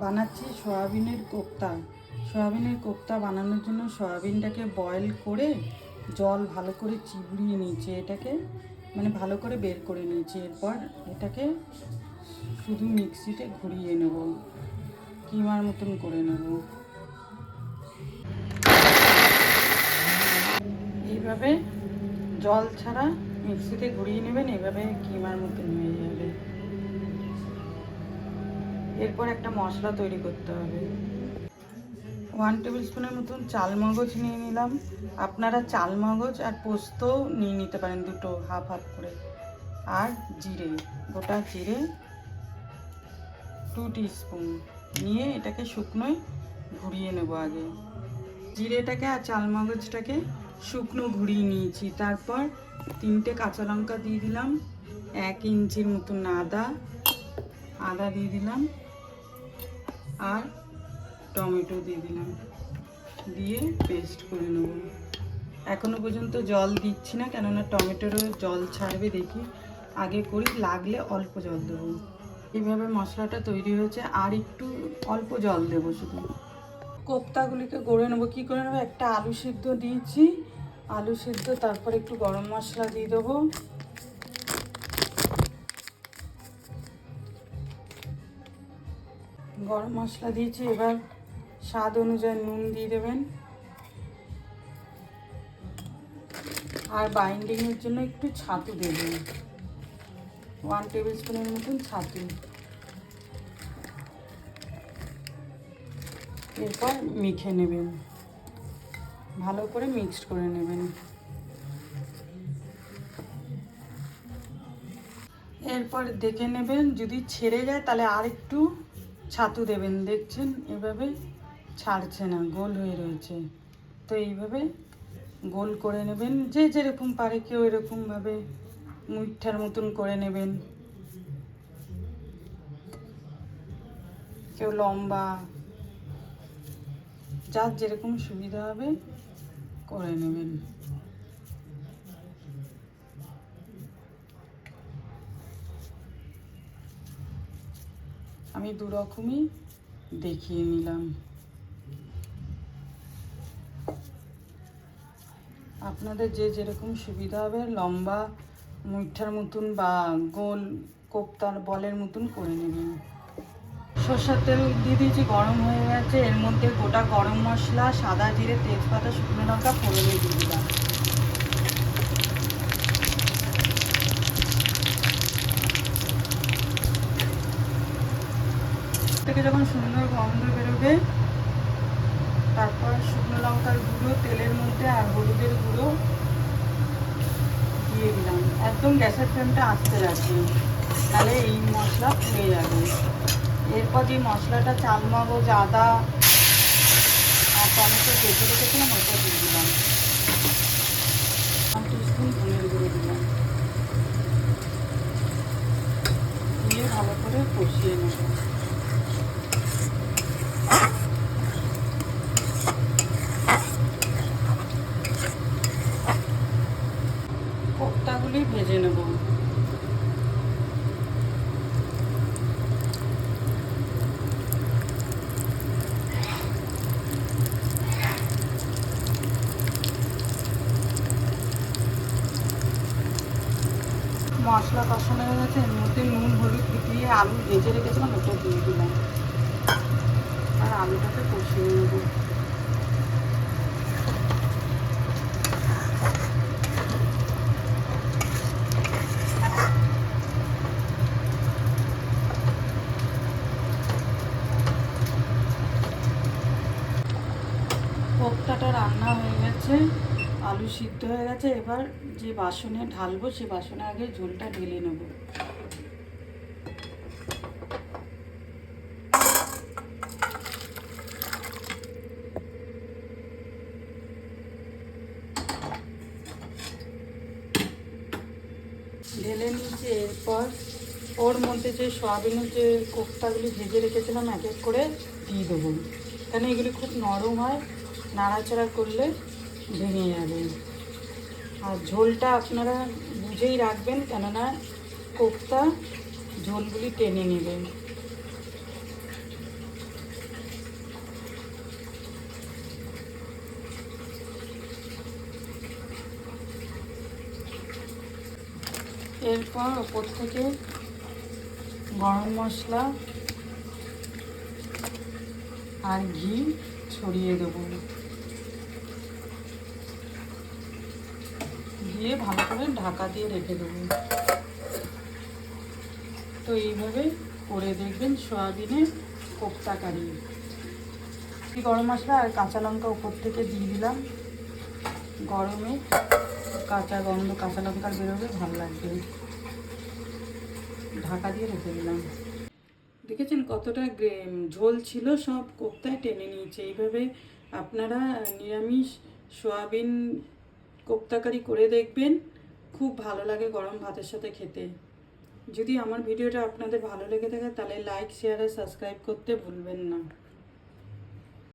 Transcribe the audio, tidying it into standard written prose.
বানাচ্ছি সয়াবিনের কোপ্তা। সয়াবিনের কোপ্তা বানানোর জন্য সয়াবিনটাকে বয়েল করে জল ভালো করে চিবড়িয়ে নিয়েছি, এটাকে মানে ভালো করে বের করে নিয়েছি। এরপর এটাকে শুধু মিক্সিতে ঘুরিয়ে নেব, কিমার মতন করে নেব। এইভাবে জল ছাড়া মিক্সিতে ঘুরিয়ে নেবেন, এভাবে কিমার মতন হয়ে যাবে। এরপর একটা মশলা তৈরি করতে হবে। 1 টেবিল স্পুনের মতন চালমগজ নিয়ে নিলাম। আপনারা চালমগজ আর পোস্ত নিয়ে নিতে পারেন, দুটো হাফ হাফ করে। আর জিরে, গোটা জিরে 2 টিস্পুন নিয়ে এটাকে শুকনোয় ঘুরিয়ে নেব। আগে জিরেটাকে আর চালমগজটাকে শুকনো ঘুরিয়ে নিয়েছি। তারপর 3টে কাঁচা লঙ্কা দিয়ে দিলাম, 1 ইঞ্চির মতন আদা দিয়ে দিলাম, আর টমেটো দিয়ে দিলাম, দিয়ে পেস্ট করে নেব। এখনো পর্যন্ত জল দিচ্ছি না, কেননা টমেটোরও জল ছাড়বে। দেখি আগে করি, লাগলে অল্প জল দেবো। এইভাবে মশলাটা তৈরি হয়েছে, আর একটু অল্প জল দেবো শুধু। কোপ্তাগুলিকে গড়ে নেবো। কী করে নেবো? একটা আলু সিদ্ধ দিয়েছি, আলু সিদ্ধ, তারপর একটু গরম মশলা দিয়ে দেবো, গরম মশলা দিয়েছি। এবার স্বাদ অনুযায়ী নুন দিয়ে দেবেন, আর বাইন্ডিংয়ের জন্য একটু ছাতু দেবেন, 1 টেবিল স্পুনের মতন ছাতু। এরপর মেখে নেবেন, ভালো করে মিক্সড করে নেবেন। এরপর দেখে নেবেন, যদি ছেড়ে যায় তাহলে আর একটু ছাতু দেবেন। দেখছেন এভাবে ছাড়ছে না, গোল হয়ে রয়েছে। তো এইভাবে গোল করে নেবেন, যে যেরকম পারে, কেউ এরকমভাবে মুঠার মতন করে নেবেন, কেউ লম্বা, যার যেরকম সুবিধা হবে করে নেবেন। আমি দু রকমই দেখিয়ে নিলাম, আপনাদের যে যেরকম সুবিধা হবে, লম্বা, মুঠার মতন বা গোল কোপ্তার বলের মতন করে নেবেন। সরষের তেল দিয়ে দিয়েছি, গরম হয়ে গেছে। এর মধ্যে গোটা গরম মশলা, সাদা জিরে, তেজপাতা, শুকনো লঙ্কা ফোড়নে দিয়ে দিলাম। থেকে যখন সুন্দর গন্ধ বেরোবে, তারপর শুকনো লঙ্কার গুঁড়ো তেলের মধ্যে আর হলুদের গুঁড়ো দিয়ে দিলাম। একদম গ্যাসের ফ্লেমটা আস্তে রাখবেন, তাহলে এই মশলা পুড়ে যাবে। এরপর যে মশলাটা চালমগজ, আদা আর টমেটো বেঁচে রেখেছিলাম, ওটা দিয়ে দিলাম। 1 টিস্পুন ধনের গুঁড়ো দিলাম, দিয়ে ভালো করে কষিয়ে নেব। কোপ্তাগুলি ভেজে নেব। মশলা কষানো হয়ে গেছে, এর মধ্যে নুন হলুদ দিয়ে আলু ভেজে রেখেছিলাম, ওটা দিয়ে দিলাম, আর আলুটাকে কষিয়ে নেব। কোপ্তাটা রান্না হয়ে গেছে, আলু সিদ্ধ হয়ে গেছে। এবার যে বাসনে ঢালবো, সে বাসনে আগে ঝোলটা ঢেলে নেব। ঢেলে নিয়েছি। এরপর ওর মধ্যে যে সয়াবিনের যে কোপ্তাগুলি ভেজে রেখেছিলাম, এক এক করে দিয়ে দেবো। কারণ এগুলি খুব নরম হয়, নাড়াচাড়া করলে ভেঙে যাবে। আর ঝোলটা আপনারা বুঝেই রাখবেন, কেননা কোপ্তা ঝোলগুলি টেনে নেবেন। এরপর ওপর থেকে গরম মশলা আর ঘি ছড়িয়ে দেবো, দিয়ে ভালো করে ঢাকা দিয়ে রেখে দেবো। তো এইভাবে করে দেখবেন সয়াবিনের কোপ্তা কারি। গরম মশলা আর কাঁচা লঙ্কা উপর থেকে দিয়ে দিলাম, গরমে কাঁচা গন্ধ কাঁচা লঙ্কার বেরোবে, ভালো লাগবে। ঢাকা দিয়ে রেখে দিলাম। দেখেছেন কতটা ঝোল ছিল, সব কোপ্তায় টেনে নিয়েছে। এইভাবে আপনারা নিরামিষ সয়াবিন কোপ্তা কারি করে দেখবেন, খুব ভালো লাগে গরম ভাতের সাথে খেতে। যদি আমার ভিডিওটা আপনাদের ভালো লেগে থাকে তাহলে লাইক, শেয়ার আর সাবস্ক্রাইব করতে ভুলবেন না।